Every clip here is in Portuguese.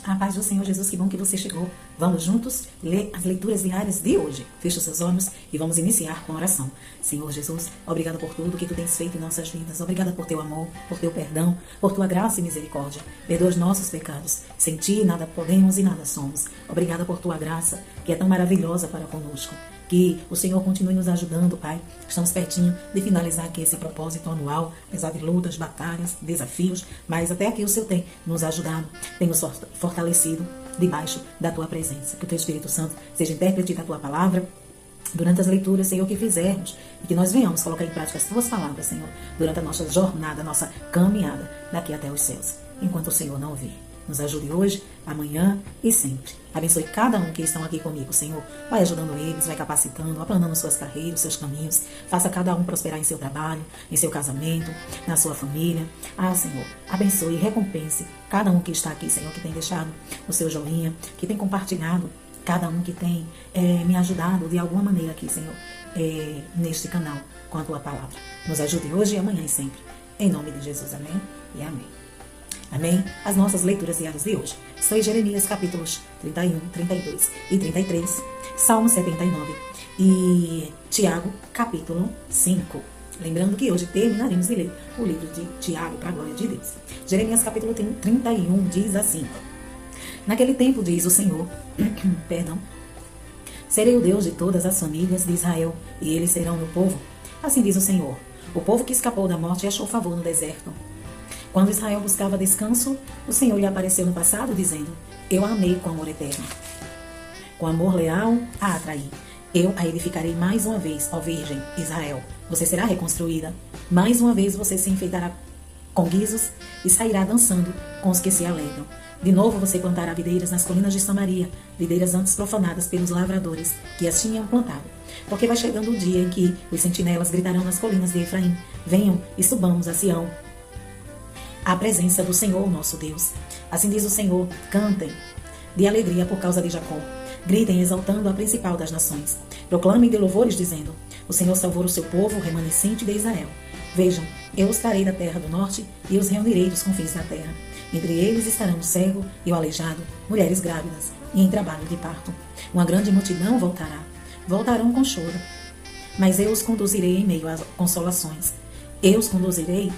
A paz do Senhor Jesus, que bom que você chegou. Vamos juntos ler as leituras diárias de hoje. Feche os seus olhos e vamos iniciar com a oração. Senhor Jesus, obrigado por tudo que tu tens feito em nossas vidas. Obrigada por teu amor, por teu perdão, por tua graça e misericórdia. Perdoa os nossos pecados. Sem ti nada podemos e nada somos. Obrigada por tua graça, que é tão maravilhosa para conosco. Que o Senhor continue nos ajudando, Pai. Estamos pertinho de finalizar aqui esse propósito anual, apesar de lutas, batalhas, desafios, mas até aqui o Senhor tem nos ajudado, tem nos fortalecido debaixo da Tua presença. Que o Teu Espírito Santo seja intérprete da Tua palavra durante as leituras, Senhor, que fizermos, e que nós venhamos colocar em prática as Tuas palavras, Senhor, durante a nossa jornada, a nossa caminhada daqui até os céus, enquanto o Senhor não vir. Nos ajude hoje, amanhã e sempre. Abençoe cada um que estão aqui comigo, Senhor. Vai ajudando eles, vai capacitando, aplanando suas carreiras, seus caminhos. Faça cada um prosperar em seu trabalho, em seu casamento, na sua família. Senhor, abençoe e recompense cada um que está aqui, Senhor, que tem deixado o seu joinha, que tem compartilhado, cada um que tem me ajudado de alguma maneira aqui, Senhor, neste canal com a Tua palavra. Nos ajude hoje, amanhã e sempre. Em nome de Jesus, amém e amém. Amém? As nossas leituras diárias de hoje estão em Jeremias capítulos 31, 32 e 33, Salmo 79 e Tiago capítulo 5. Lembrando que hoje terminaremos de ler o livro de Tiago para a glória de Deus. Jeremias capítulo 31 diz assim: Naquele tempo, diz o Senhor, serei o Deus de todas as famílias de Israel, e eles serão meu povo. Assim diz o Senhor, o povo que escapou da morte e achou favor no deserto. Quando Israel buscava descanso, o Senhor lhe apareceu no passado, dizendo: Eu a amei com amor eterno. Com amor leal a atraí. Eu a edificarei mais uma vez, ó Virgem Israel. Você será reconstruída. Mais uma vez você se enfeitará com guizos e sairá dançando com os que se alegram. De novo você plantará videiras nas colinas de Samaria, videiras antes profanadas pelos lavradores que as tinham plantado. Porque vai chegando o dia em que os sentinelas gritarão nas colinas de Efraim: Venham e subamos a Sião, a presença do Senhor, nosso Deus. Assim diz o Senhor: cantem de alegria por causa de Jacó. Gritem exaltando a principal das nações. Proclamem de louvores dizendo: o Senhor salvou o seu povo, o remanescente de Israel. Vejam, eu os trarei da terra do norte e os reunirei dos confins da terra. Entre eles estarão o cego e o aleijado, mulheres grávidas e em trabalho de parto. Uma grande multidão voltará. Voltarão com choro. Mas eu os conduzirei em meio às consolações. Eu os conduzirei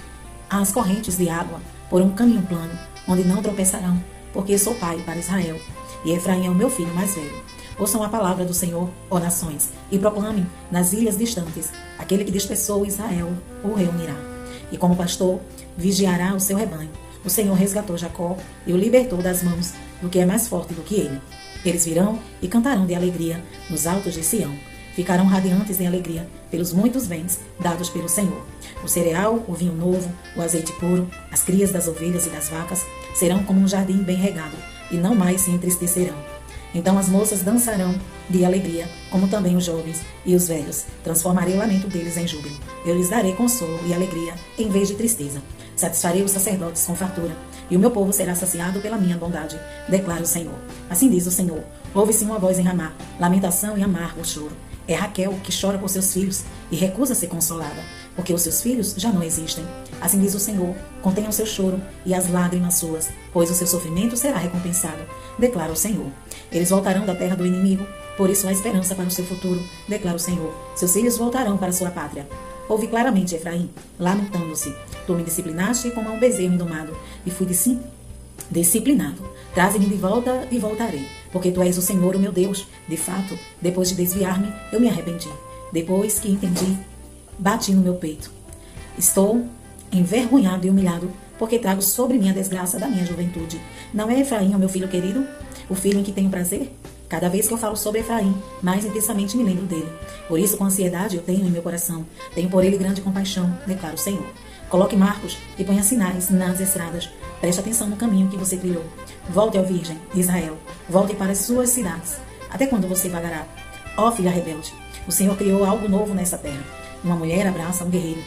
às correntes de água, por um caminho plano, onde não tropeçarão, porque sou pai para Israel, e Efraim é o meu filho mais velho. Ouçam a palavra do Senhor, ó nações, e proclamem nas ilhas distantes: aquele que dispersou Israel o reunirá. E como pastor, vigiará o seu rebanho. O Senhor resgatou Jacó e o libertou das mãos do que é mais forte do que ele. Eles virão e cantarão de alegria nos altos de Sião. Ficarão radiantes de alegria pelos muitos bens dados pelo Senhor. O cereal, o vinho novo, o azeite puro, as crias das ovelhas e das vacas serão como um jardim bem regado, e não mais se entristecerão. Então as moças dançarão de alegria, como também os jovens e os velhos. Transformarei o lamento deles em júbilo. Eu lhes darei consolo e alegria em vez de tristeza. Satisfarei os sacerdotes com fartura, e o meu povo será saciado pela minha bondade, declara o Senhor. Assim diz o Senhor: ouve-se uma voz em Ramá, lamentação e amargo choro. É Raquel que chora por seus filhos e recusa ser consolada, porque os seus filhos já não existem. Assim diz o Senhor: contenham seu choro e as lágrimas suas, pois o seu sofrimento será recompensado, declara o Senhor. Eles voltarão da terra do inimigo, por isso há esperança para o seu futuro, declara o Senhor. Seus filhos voltarão para sua pátria. Ouve claramente, Efraim, lamentando-se: tu me disciplinaste como a um bezerro indomado, e fui disciplinado. Traze-me de volta e voltarei, porque tu és o Senhor, o meu Deus. De fato, depois de desviar-me, eu me arrependi. Depois que entendi, bati no meu peito. Estou envergonhado e humilhado, porque trago sobre mim a desgraça da minha juventude. Não é Efraim o meu filho querido, o filho em que tenho prazer? Cada vez que eu falo sobre Efraim, mais intensamente me lembro dele. Por isso, com ansiedade, eu tenho em meu coração. Tenho por ele grande compaixão, declara o Senhor. Coloque marcos e ponha sinais nas estradas. Preste atenção no caminho que você trilhou. Volte, ó Virgem Israel. Volte para as suas cidades. Até quando você vagará? Ó filha rebelde, o Senhor criou algo novo nessa terra. Uma mulher abraça um guerreiro.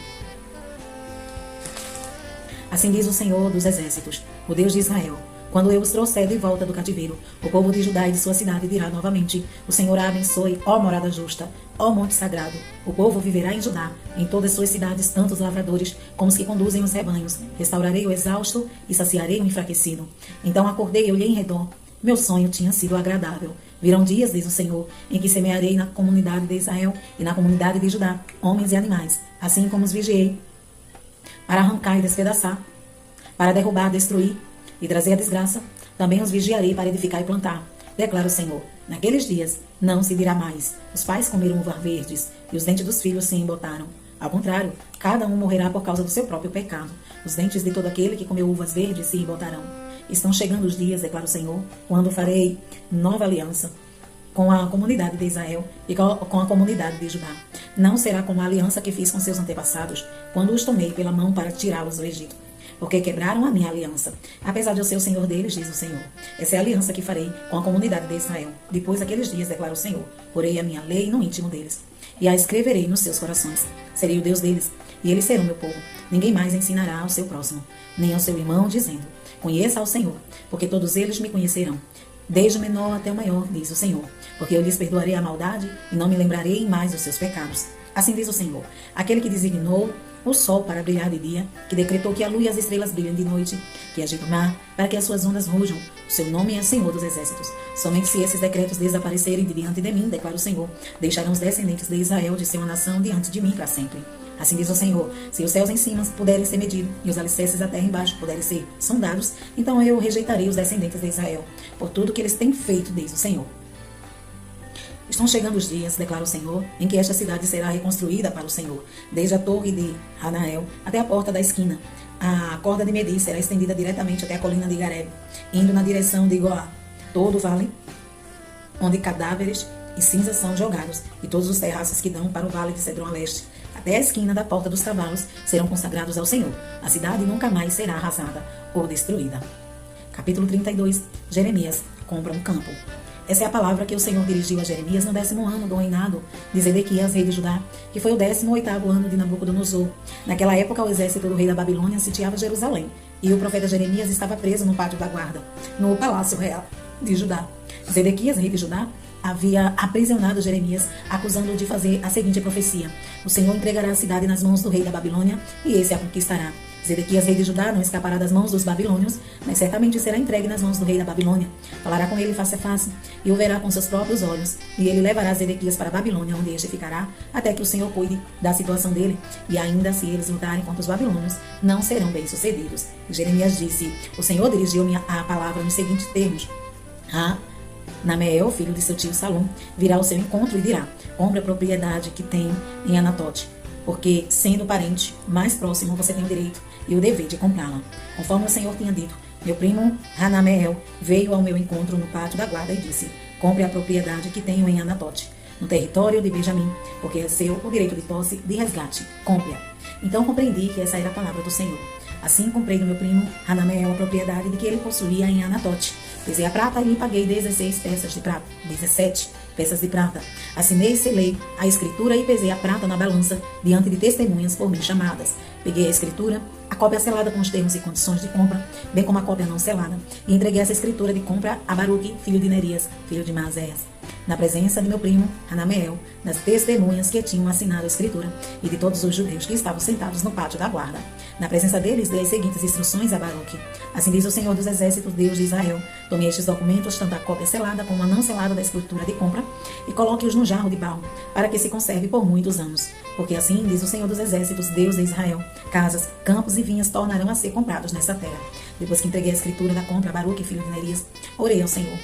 Assim diz o Senhor dos exércitos, o Deus de Israel: quando eu os trouxer de volta do cativeiro. O povo de Judá e de sua cidade dirá novamente: o Senhor a abençoe, ó morada justa, ó monte sagrado. O povo viverá em Judá, em todas suas cidades, tanto os lavradores como os que conduzem os rebanhos. Restaurarei o exausto e saciarei o enfraquecido. Então acordei e olhei em redor. Meu sonho tinha sido agradável. Virão dias, diz o Senhor, em que semearei na comunidade de Israel e na comunidade de Judá, homens e animais, assim como os vigiei, para arrancar e despedaçar, para derrubar, destruir e trazer a desgraça. Também os vigiarei para edificar e plantar. Declara o Senhor: naqueles dias não se dirá mais: os pais comeram uvas verdes e os dentes dos filhos se embotaram. Ao contrário, cada um morrerá por causa do seu próprio pecado. Os dentes de todo aquele que comeu uvas verdes se embotarão. Estão chegando os dias, declara o Senhor, quando farei nova aliança com a comunidade de Israel e com a comunidade de Judá. Não será como a aliança que fiz com seus antepassados, quando os tomei pela mão para tirá-los do Egito. Porque quebraram a minha aliança, apesar de eu ser o Senhor deles, diz o Senhor. Essa é a aliança que farei com a comunidade de Israel. Depois daqueles dias, declara o Senhor, porei a minha lei no íntimo deles, e a escreverei nos seus corações. Serei o Deus deles, e eles serão meu povo. Ninguém mais ensinará ao seu próximo, nem ao seu irmão, dizendo: conheça ao Senhor, porque todos eles me conhecerão, desde o menor até o maior, diz o Senhor. Porque eu lhes perdoarei a maldade e não me lembrarei mais dos seus pecados. Assim diz o Senhor, aquele que designou o sol para brilhar de dia, que decretou que a lua e as estrelas brilhem de noite, que agita o mar para que as suas ondas rujam. O seu nome é Senhor dos Exércitos. Somente se esses decretos desaparecerem de diante de mim, declara o Senhor, deixarão os descendentes de Israel de ser uma nação diante de mim para sempre. Assim diz o Senhor: se os céus em cima puderem ser medidos e os alicerces da terra embaixo puderem ser sondados, então eu rejeitarei os descendentes de Israel por tudo que eles têm feito, diz o Senhor. Estão chegando os dias, declara o Senhor, em que esta cidade será reconstruída para o Senhor, desde a torre de Hanael até a porta da esquina. A corda de medir será estendida diretamente até a colina de Gareb, indo na direção de Goá. Todo o vale onde cadáveres e cinzas são jogados, e todos os terraços que dão para o vale de Cedron a leste, até a esquina da porta dos cavalos, serão consagrados ao Senhor. A cidade nunca mais será arrasada ou destruída. Capítulo 32. Jeremias compra um campo. Essa é a palavra que o Senhor dirigiu a Jeremias no 10º ano do reinado de Zedequias, rei de Judá, que foi o 18º ano de Nabucodonosor. Naquela época, o exército do rei da Babilônia sitiava Jerusalém, e o profeta Jeremias estava preso no pátio da guarda, no palácio real de Judá. Zedequias, rei de Judá, havia aprisionado Jeremias, acusando-o de fazer a seguinte profecia: o Senhor entregará a cidade nas mãos do rei da Babilônia, e esse a conquistará. Zedequias, rei de Judá, não escapará das mãos dos babilônios, mas certamente será entregue nas mãos do rei da Babilônia. Falará com ele face a face, e o verá com seus próprios olhos. E ele levará Zedequias para a Babilônia, onde este ficará, até que o Senhor cuide da situação dele. E ainda se eles lutarem contra os babilônios, não serão bem-sucedidos. E Jeremias disse: o Senhor dirigiu-me a palavra nos seguintes termos: Nameel, filho de seu tio Salom, virá ao seu encontro e dirá: compre a propriedade que tem em Anatote, porque, sendo parente mais próximo, você tem o direito e o dever de comprá-la. Conforme o Senhor tinha dito, meu primo Hanameel veio ao meu encontro no pátio da guarda e disse: compre a propriedade que tenho em Anatote, no território de Benjamim, porque é seu o direito de posse de resgate. Compre-a. Então compreendi que essa era a palavra do Senhor. Assim comprei do meu primo Hanameel a propriedade de que ele possuía em Anatote. Pesei a prata e lhe paguei 17 peças de prata. Assinei e selei a escritura e pesei a prata na balança diante de testemunhas por mim chamadas. Peguei a escritura, a cópia selada com os termos e condições de compra, bem como a cópia não selada, e entreguei essa escritura de compra a Baruque, filho de Nerias, filho de Maazéas, na presença de meu primo Hanameel, das testemunhas que tinham assinado a escritura, e de todos os judeus que estavam sentados no pátio da guarda. Na presença deles, dei as seguintes instruções a Baruque: assim diz o Senhor dos Exércitos, Deus de Israel: tome estes documentos, tanto a cópia selada como a não selada da escritura de compra, e coloque-os no jarro de barro, para que se conserve por muitos anos. Porque assim diz o Senhor dos Exércitos, Deus de Israel: casas, campos e vinhas tornarão a ser comprados nessa terra. Depois que entreguei a escritura da compra a Baruque, filho de Nerias, orei ao Senhor: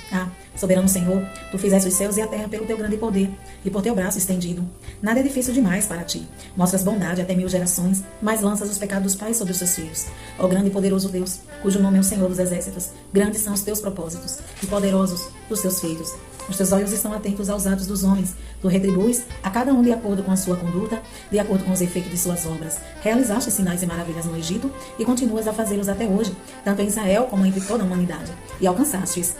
soberano Senhor, tu fizeste os céus e a terra pelo teu grande poder e por teu braço estendido. Nada é difícil demais para ti. Mostras bondade até 1000 gerações, mas lanças os pecados dos pais sobre os seus filhos. Ó grande e poderoso Deus, cujo nome é o Senhor dos Exércitos, grandes são os teus propósitos e poderosos os teus feitos. Os teus olhos estão atentos aos atos dos homens. Tu retribuis a cada um de acordo com a sua conduta, de acordo com os efeitos de suas obras. Realizaste sinais e maravilhas no Egito e continuas a fazê-los até hoje, tanto em Israel como entre toda a humanidade. E alcançastes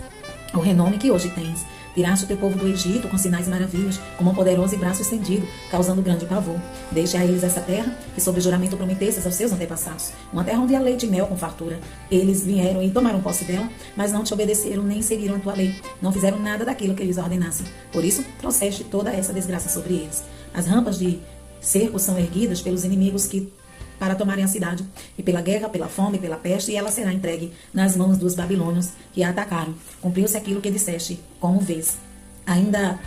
o renome que hoje tens. Tiraste o teu povo do Egito com sinais e maravilhas, com mão poderosa e braço estendido, causando grande pavor. Deixe a eles essa terra, que sob juramento prometestes aos seus antepassados, uma terra onde há leite e mel com fartura. Eles vieram e tomaram posse dela, mas não te obedeceram nem seguiram a tua lei. Não fizeram nada daquilo que eles ordenassem. Por isso, trouxeste toda essa desgraça sobre eles. As rampas de cerco são erguidas pelos inimigos para tomarem a cidade, e pela guerra, pela fome, pela peste, e ela será entregue nas mãos dos babilônios que a atacaram. Cumpriu-se aquilo que disseste, como vês. Ainda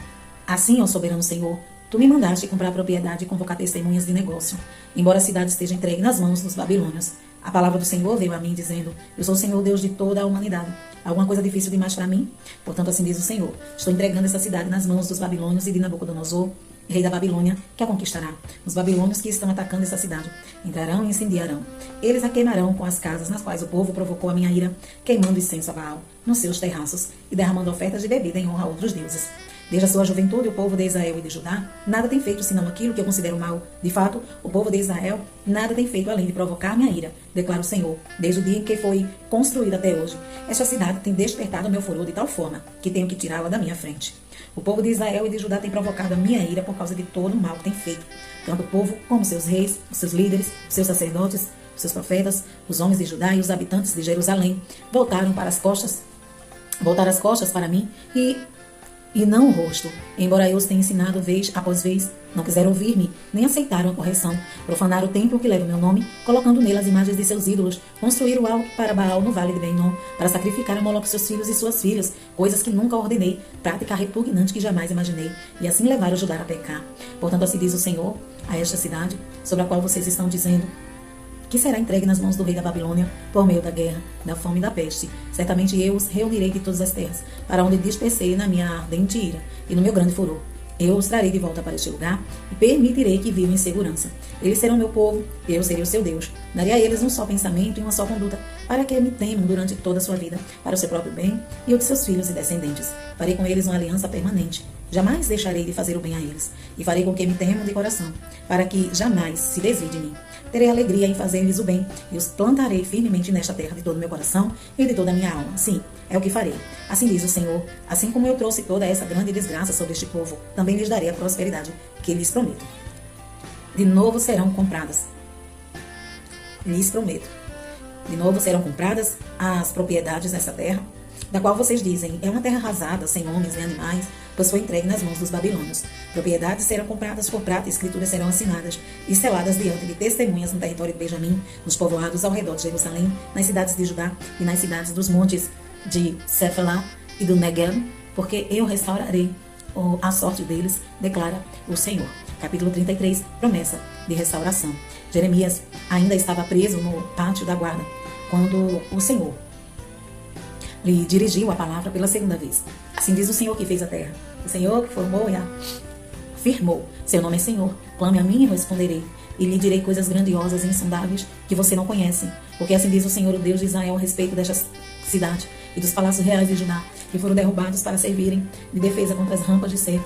assim, ó soberano Senhor, tu me mandaste comprar propriedade e convocar testemunhas de negócio, embora a cidade esteja entregue nas mãos dos babilônios. A palavra do Senhor veio a mim dizendo: eu sou o Senhor Deus de toda a humanidade. Alguma coisa difícil demais para mim? Portanto, assim diz o Senhor: estou entregando essa cidade nas mãos dos babilônios e de Nabucodonosor, rei da Babilônia, que a conquistará. Os babilônios que estão atacando essa cidade entrarão e incendiarão. Eles a queimarão com as casas nas quais o povo provocou a minha ira, queimando incenso a Baal nos seus terraços e derramando ofertas de bebida em honra a outros deuses. Desde a sua juventude, o povo de Israel e de Judá nada tem feito senão aquilo que eu considero mal. De fato, o povo de Israel nada tem feito além de provocar minha ira, declara o Senhor, desde o dia em que foi construída até hoje. Esta cidade tem despertado meu furor de tal forma que tenho que tirá-la da minha frente. O povo de Israel e de Judá tem provocado a minha ira por causa de todo o mal que tem feito. Tanto o povo como seus reis, os seus líderes, os seus sacerdotes, os seus profetas, os homens de Judá e os habitantes de Jerusalém voltaram as costas para mim e não o rosto, embora eu os tenha ensinado vez após vez. Não quiseram ouvir-me, nem aceitaram a correção. Profanaram o templo que leva o meu nome, colocando nele as imagens de seus ídolos. Construíram algo para Baal no vale de Ben-Nom, para sacrificar a Moloque seus filhos e suas filhas, coisas que nunca ordenei, prática repugnante que jamais imaginei, e assim levaram Judá a pecar. Portanto, assim diz o Senhor a esta cidade, sobre a qual vocês estão dizendo que será entregue nas mãos do rei da Babilônia por meio da guerra, da fome e da peste. Certamente eu os reunirei de todas as terras, para onde dispersei na minha ardente ira e no meu grande furor. Eu os trarei de volta para este lugar e permitirei que vivam em segurança. Eles serão meu povo, eu serei o seu Deus. Darei a eles um só pensamento e uma só conduta, para que me temam durante toda a sua vida, para o seu próprio bem e o de seus filhos e descendentes. Farei com eles uma aliança permanente. Jamais deixarei de fazer o bem a eles, e farei com que me temam de coração, para que jamais se desvie de mim. Terei alegria em fazer-lhes o bem, e os plantarei firmemente nesta terra de todo o meu coração e de toda a minha alma. Sim, é o que farei. Assim diz o Senhor: assim como eu trouxe toda essa grande desgraça sobre este povo, também lhes darei a prosperidade que lhes prometo. De novo serão compradas. Lhes prometo. De novo serão compradas as propriedades dessa terra, da qual vocês dizem: é uma terra arrasada, sem homens nem animais, pois foi entregue nas mãos dos babilônios. Propriedades serão compradas por prata, e escrituras serão assinadas e seladas diante de testemunhas no território de Benjamim, nos povoados ao redor de Jerusalém, nas cidades de Judá e nas cidades dos montes de Sephelá e do Neguel, porque eu restaurarei a sorte deles, declara o Senhor. Capítulo 33, promessa de restauração. Jeremias ainda estava preso no pátio da guarda, quando o Senhor lhe dirigiu a palavra pela segunda vez. Assim diz o Senhor que fez a terra, o Senhor que formou e afirmou. Seu nome é Senhor. Clame a mim e eu responderei, e lhe direi coisas grandiosas e insondáveis que você não conhece. Porque assim diz o Senhor, o Deus de Israel, a respeito desta cidade e dos palácios reais de Judá, que foram derrubados para servirem de defesa contra as rampas de cerco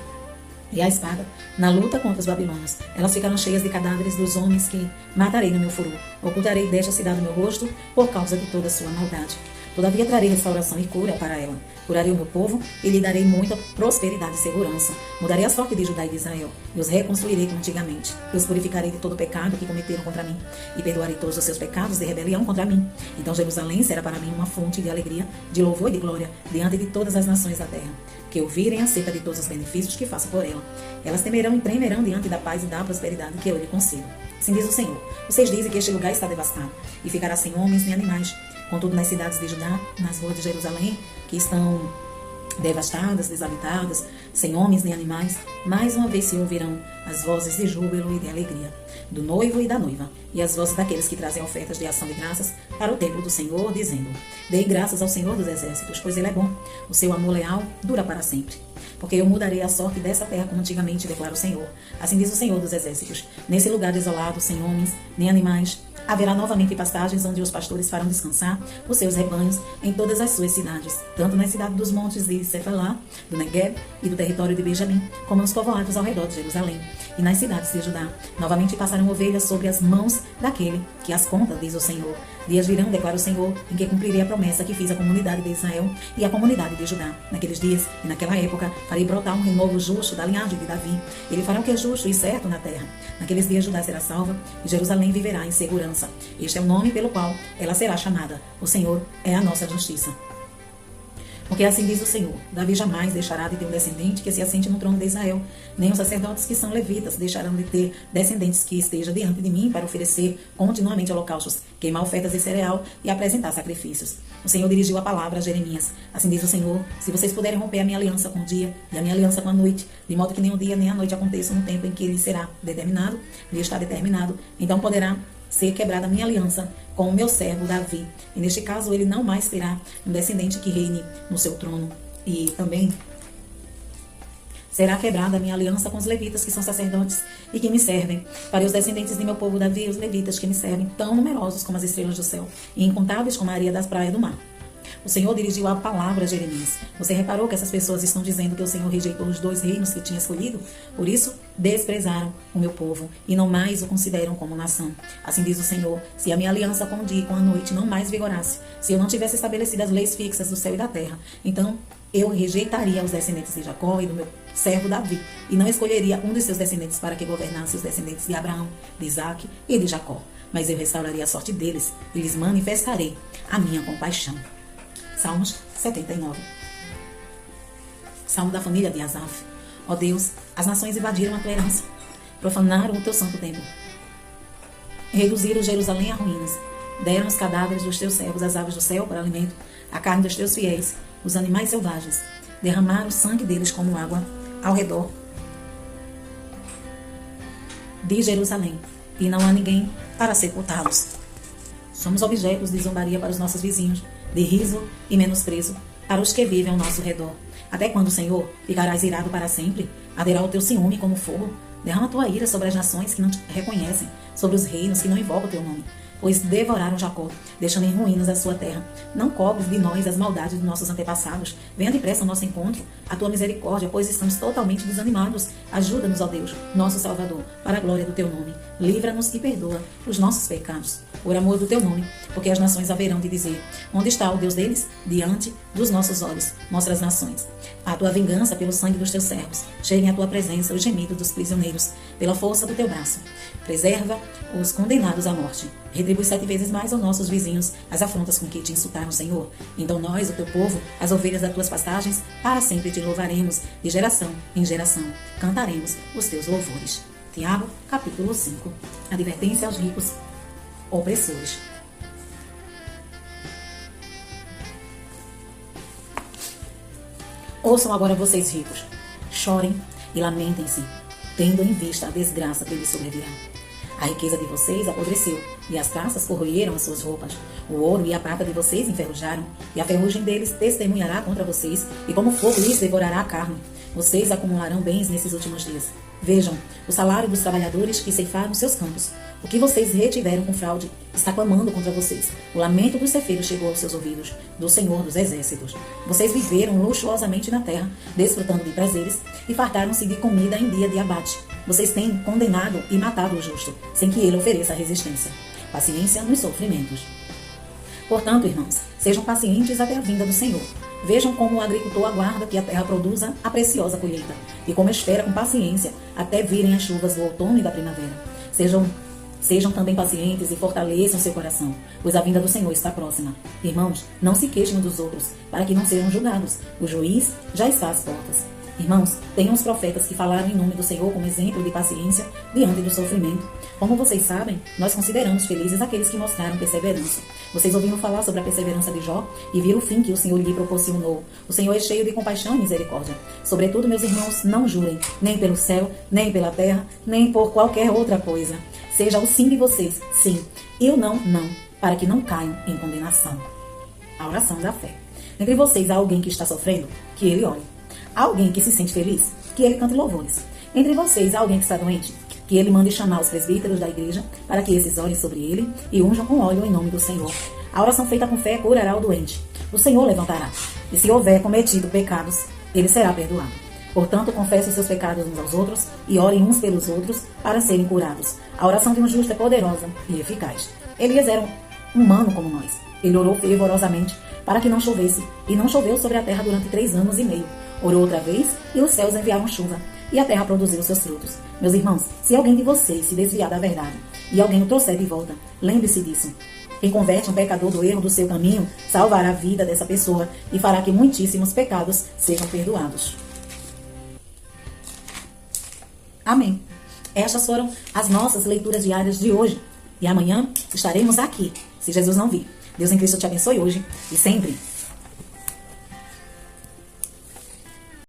e a espada, na luta contra os babilônios. Elas ficaram cheias de cadáveres dos homens que matarei no meu furor. Ocultarei desta cidade o meu rosto por causa de toda a sua maldade. Todavia trarei restauração e cura para ela. Curarei o meu povo e lhe darei muita prosperidade e segurança. Mudarei a sorte de Judá e de Israel, e os reconstruirei como antigamente. E os purificarei de todo o pecado que cometeram contra mim, e perdoarei todos os seus pecados de rebelião contra mim. Então Jerusalém será para mim uma fonte de alegria, de louvor e de glória, diante de todas as nações da terra, que ouvirem acerca de todos os benefícios que faço por ela. Elas temerão e tremerão diante da paz e da prosperidade que eu lhe concedo. Assim diz o Senhor. Vocês dizem que este lugar está devastado, e ficará sem homens nem animais. Contudo, nas cidades de Judá, nas ruas de Jerusalém, que estão devastadas, desabitadas, sem homens nem animais, mais uma vez se ouvirão as vozes de júbilo e de alegria do noivo e da noiva, e as vozes daqueles que trazem ofertas de ação de graças para o templo do Senhor, dizendo: dei graças ao Senhor dos exércitos, pois ele é bom, o seu amor leal dura para sempre. Porque eu mudarei a sorte dessa terra como antigamente, declara o Senhor. Assim diz o Senhor dos exércitos: nesse lugar desolado, sem homens nem animais, haverá novamente pastagens onde os pastores farão descansar os seus rebanhos em todas as suas cidades, tanto na cidade dos montes de de Cefalá, do Negueb e do território de Benjamim, como nos povoados ao redor de Jerusalém e nas cidades de Judá. Novamente passaram ovelhas sobre as mãos daquele que as conta, diz o Senhor. Dias virão, declara o Senhor, em que cumprirei a promessa que fiz à comunidade de Israel e à comunidade de Judá. Naqueles dias e naquela época farei brotar um renovo justo da linhagem de Davi. Ele fará o que é justo e certo na terra. Naqueles dias Judá será salva e Jerusalém viverá em segurança. Este é o nome pelo qual ela será chamada. O Senhor é a nossa justiça. Porque assim diz o Senhor, Davi jamais deixará de ter um descendente que se assente no trono de Israel, nem os sacerdotes que são levitas deixarão de ter descendentes que esteja diante de mim para oferecer continuamente holocaustos, queimar ofertas de cereal e apresentar sacrifícios. O Senhor dirigiu a palavra a Jeremias. Assim diz o Senhor, se vocês puderem romper a minha aliança com o dia e a minha aliança com a noite, de modo que nem o dia nem a noite aconteçam no tempo em que ele será determinado, ele está determinado, então poderá ser quebrada a minha aliança com o meu servo Davi. E neste caso ele não mais terá um descendente que reine no seu trono. E também será quebrada a minha aliança com os levitas, que são sacerdotes e que me servem. Para os descendentes de meu povo Davi, os levitas que me servem, tão numerosos como as estrelas do céu e incontáveis como a areia das praias do mar. O Senhor dirigiu a palavra a Jeremias. Você reparou que essas pessoas estão dizendo que o Senhor rejeitou os 2 reinos que tinha escolhido? Por isso, desprezaram o meu povo e não mais o consideram como nação. Assim diz o Senhor, se a minha aliança com o dia e com a noite não mais vigorasse, se eu não tivesse estabelecido as leis fixas do céu e da terra, então eu rejeitaria os descendentes de Jacó e do meu servo Davi, e não escolheria um de seus descendentes para que governasse os descendentes de Abraão, de Isaque e de Jacó. Mas eu restauraria a sorte deles e lhes manifestarei a minha compaixão. Salmos 79. Salmo da família de Asaf. Ó Deus, as nações invadiram a tua herança, profanaram o teu santo templo, reduziram Jerusalém a ruínas, deram os cadáveres dos teus servos às aves do céu para alimento, a carne dos teus fiéis, os animais selvagens, derramaram o sangue deles como água ao redor de Jerusalém, e não há ninguém para sepultá-los. Somos objetos de zombaria para os nossos vizinhos, de riso e menosprezo para os que vivem ao nosso redor. Até quando, Senhor, ficarás irado para sempre? Arderá o teu ciúme como fogo? Derrama a tua ira sobre as nações que não te reconhecem, sobre os reinos que não invocam o teu nome. Pois devoraram Jacó, deixando em ruínas a sua terra. Não cobres de nós as maldades dos nossos antepassados. Venha depressa ao nosso encontro, a tua misericórdia, pois estamos totalmente desanimados. Ajuda-nos, ó Deus, nosso Salvador, para a glória do teu nome. Livra-nos e perdoa os nossos pecados, por amor do teu nome, porque as nações haverão de dizer, onde está o Deus deles? Diante dos nossos olhos, mostra as nações a tua vingança pelo sangue dos teus servos. Cheguem à tua presença os gemidos dos prisioneiros, pela força do teu braço. Preserva os condenados à morte. Retribui 7 vezes mais aos nossos vizinhos as afrontas com que te insultaram, Senhor. Então nós, o teu povo, as ovelhas das tuas pastagens, para sempre te louvaremos, de geração em geração. Cantaremos os teus louvores. Tiago, capítulo 5. Advertência aos ricos opressores. Ouçam agora vocês ricos, chorem e lamentem-se, tendo em vista a desgraça que lhes sobrevirá. A riqueza de vocês apodreceu, e as traças corroeram as suas roupas. O ouro e a prata de vocês enferrujaram, e a ferrugem deles testemunhará contra vocês, e como fogo lhes devorará a carne. Vocês acumularão bens nesses últimos dias. Vejam, o salário dos trabalhadores que ceifaram seus campos. O que vocês retiveram com fraude está clamando contra vocês. O lamento dos cefeiros chegou aos seus ouvidos, do Senhor dos Exércitos. Vocês viveram luxuosamente na terra, desfrutando de prazeres, e fartaram-se de comida em dia de abate. Vocês têm condenado e matado o justo, sem que ele ofereça resistência. Paciência nos sofrimentos. Portanto, irmãos, sejam pacientes até a vinda do Senhor. Vejam como o agricultor aguarda que a terra produza a preciosa colheita, e como espera com paciência até virem as chuvas do outono e da primavera. Sejam também pacientes e fortaleçam seu coração, pois a vinda do Senhor está próxima. Irmãos, não se queixem uns dos outros, para que não sejam julgados. O juiz já está às portas. Irmãos, tenham os profetas que falaram em nome do Senhor como exemplo de paciência diante do sofrimento. Como vocês sabem, nós consideramos felizes aqueles que mostraram perseverança. Vocês ouviram falar sobre a perseverança de Jó e viram o fim que o Senhor lhe proporcionou. O Senhor é cheio de compaixão e misericórdia. Sobretudo, meus irmãos, não jurem, nem pelo céu, nem pela terra, nem por qualquer outra coisa. Seja o sim de vocês, sim, e o não, não, para que não caiam em condenação. A oração da fé. Entre vocês há alguém que está sofrendo? Que ele ore. Há alguém que se sente feliz? Que ele cante louvores. Entre vocês há alguém que está doente? Que ele mande chamar os presbíteros da igreja para que esses orem sobre ele e unjam com óleo em nome do Senhor. A oração feita com fé curará o doente. O Senhor levantará. E se houver cometido pecados, ele será perdoado. Portanto, confesse os seus pecados uns aos outros e orem uns pelos outros para serem curados. A oração de um justo é poderosa e eficaz. Elias era um humano como nós. Ele orou fervorosamente para que não chovesse, e não choveu sobre a terra durante 3 anos e meio. Orou outra vez, e os céus enviaram chuva, e a terra produziu seus frutos. Meus irmãos, se alguém de vocês se desviar da verdade, e alguém o trouxer de volta, lembre-se disso. Quem converte um pecador do erro do seu caminho, salvará a vida dessa pessoa, e fará que muitíssimos pecados sejam perdoados. Amém. Estas foram as nossas leituras diárias de hoje. E amanhã estaremos aqui, se Jesus não vir. Deus em Cristo te abençoe hoje e sempre.